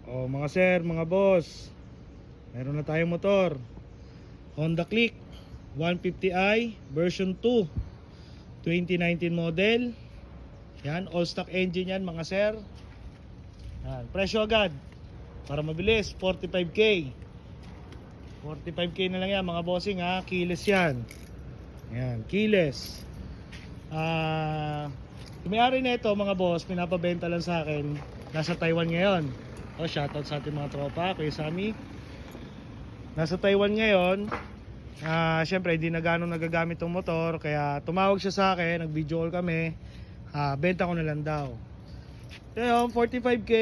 O mga sir, mga boss, meron na tayong motor, Honda Click 150i version 2 2019 model. Yan, all stock engine yan mga sir. Yan, presyo agad para mabilis, 45k. 45k na lang yan mga bossing ha, keyless yan. Yan, keyless. Yung may-ari na ito mga boss, pinapabenta lang sa akin, nasa Taiwan ngayon. O, shoutout sa ating mga tropa, kay Sammy. Nasa Taiwan ngayon. Siyempre hindi na gano'ng nagagamit tong motor, kaya tumawag siya sa akin, nag-video call kami. Benta ko na lang daw. Ngayon, 45k.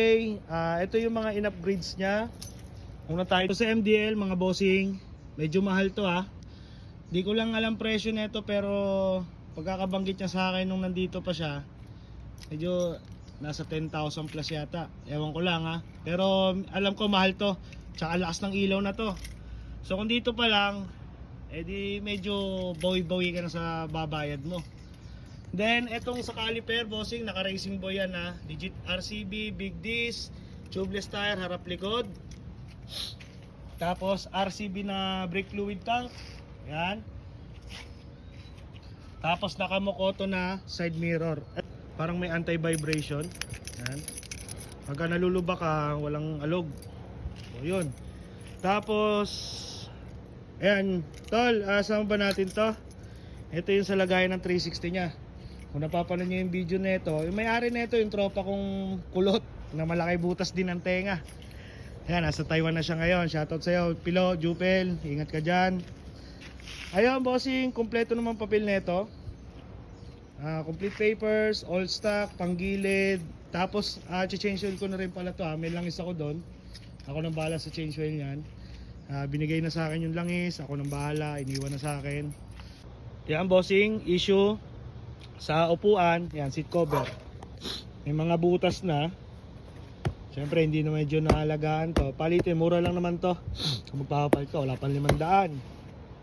Ito yung mga in-upgrades niya. Una tayo ito sa MDL mga bossing. Medyo mahal to ha. Hindi ko lang alam presyo nito, pero pagkakabanggit niya sa akin nung nandito pa siya, medyo nasa 10,000 plus yata. Ewan ko lang ha. Pero alam ko mahal to. Tsaka lakas ng ilaw na to. So kung dito pa lang, edi medyo bawi-bawi ka na sa babayad mo. Then etong sa caliper bossing, naka racing boy yan ha. Legit RCB, big disc, tubeless tire, harap likod. Tapos RCB na brake fluid tank. Yan. Tapos naka Mokoto na side mirror. Parang may anti-vibration. Yan. Pagka nalulubak ka, walang alog. So yun. Tapos ayan, tol, saan ba natin to? Ito yung sa lagayan ng 360 nya. Kung napapanood nyo yung video nito, yung may-ari nito yung tropa kong kulot na malaki butas din ng tenga. Ayan, nasa Taiwan na siya ngayon. Shoutout sa'yo, Pilo, Jupel, ingat ka dyan. Ayun bossing, kompleto naman papel nito. Complete papers, all stock, panggilid. Tapos change oil ko na rin pala to ha. May langis ako doon. Ako nang bahala sa change oil yan. Binigay na sa akin yung langis, ako nang bahala, iniwan na sa akin. Yan bossing, issue sa upuan, yan seat cover. May mga butas na. Siyempre hindi na medyo naalagaan to. Palitin, mura lang naman to. Kung magpapapalit ka, wala pang 500.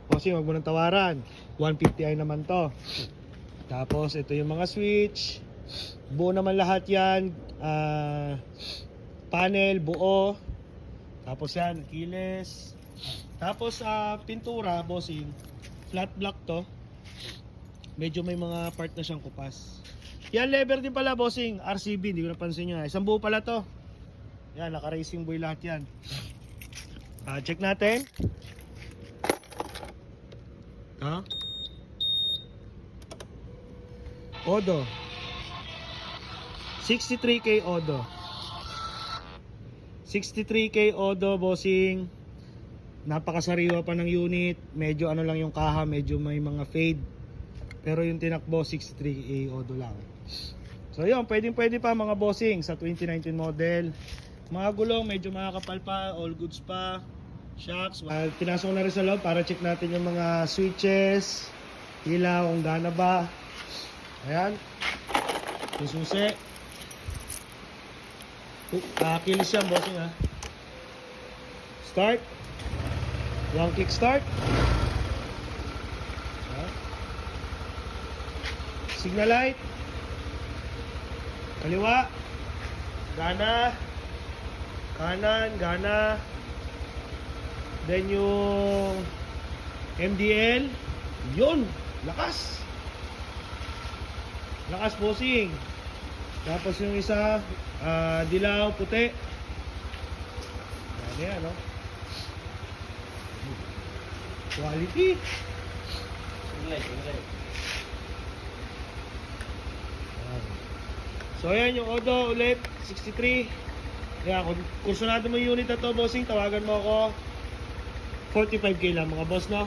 Bossing, wag mo nang tawaran. 150i naman to. Tapos ito yung mga switch. Buo naman lahat yan. Panel, buo. Tapos yan, keyless. Tapos pintura, bossing, flat black to. Medyo may mga part na siyang kupas. Yan, lever din pala bossing, RCB, hindi ko napansin nyo. Isang buo pala to. Yan, naka racing boy lahat yan. Check natin. Odo 63k Odo. 63k Odo bossing. Napakasariwa pa ng unit. Medyo ano lang yung kaha, medyo may mga fade. Pero yung tinakbo 63k Odo lang. So yun, pwede pa mga bossing sa 2019 model. Mga gulong medyo makakapal pa, all goods pa. Shocks, pinasok na rin sa loob para check natin yung mga switches, ilaw, kung gana ba. Ayan, yung susi. Kilis yan bossing ha. Start. One kick start. Signal light. Kaliwa. Gana. Kanan, gana. Then yung MDL. Yun, lakas. Lakas bossing. Tapos yung isa, dilaw, puti. Yan no? Quality. So ayan yung Odo ulit, 63. Kaya kung kursunado mo yung unit na to bossing, tawagan mo ako. 45k lang mga boss no.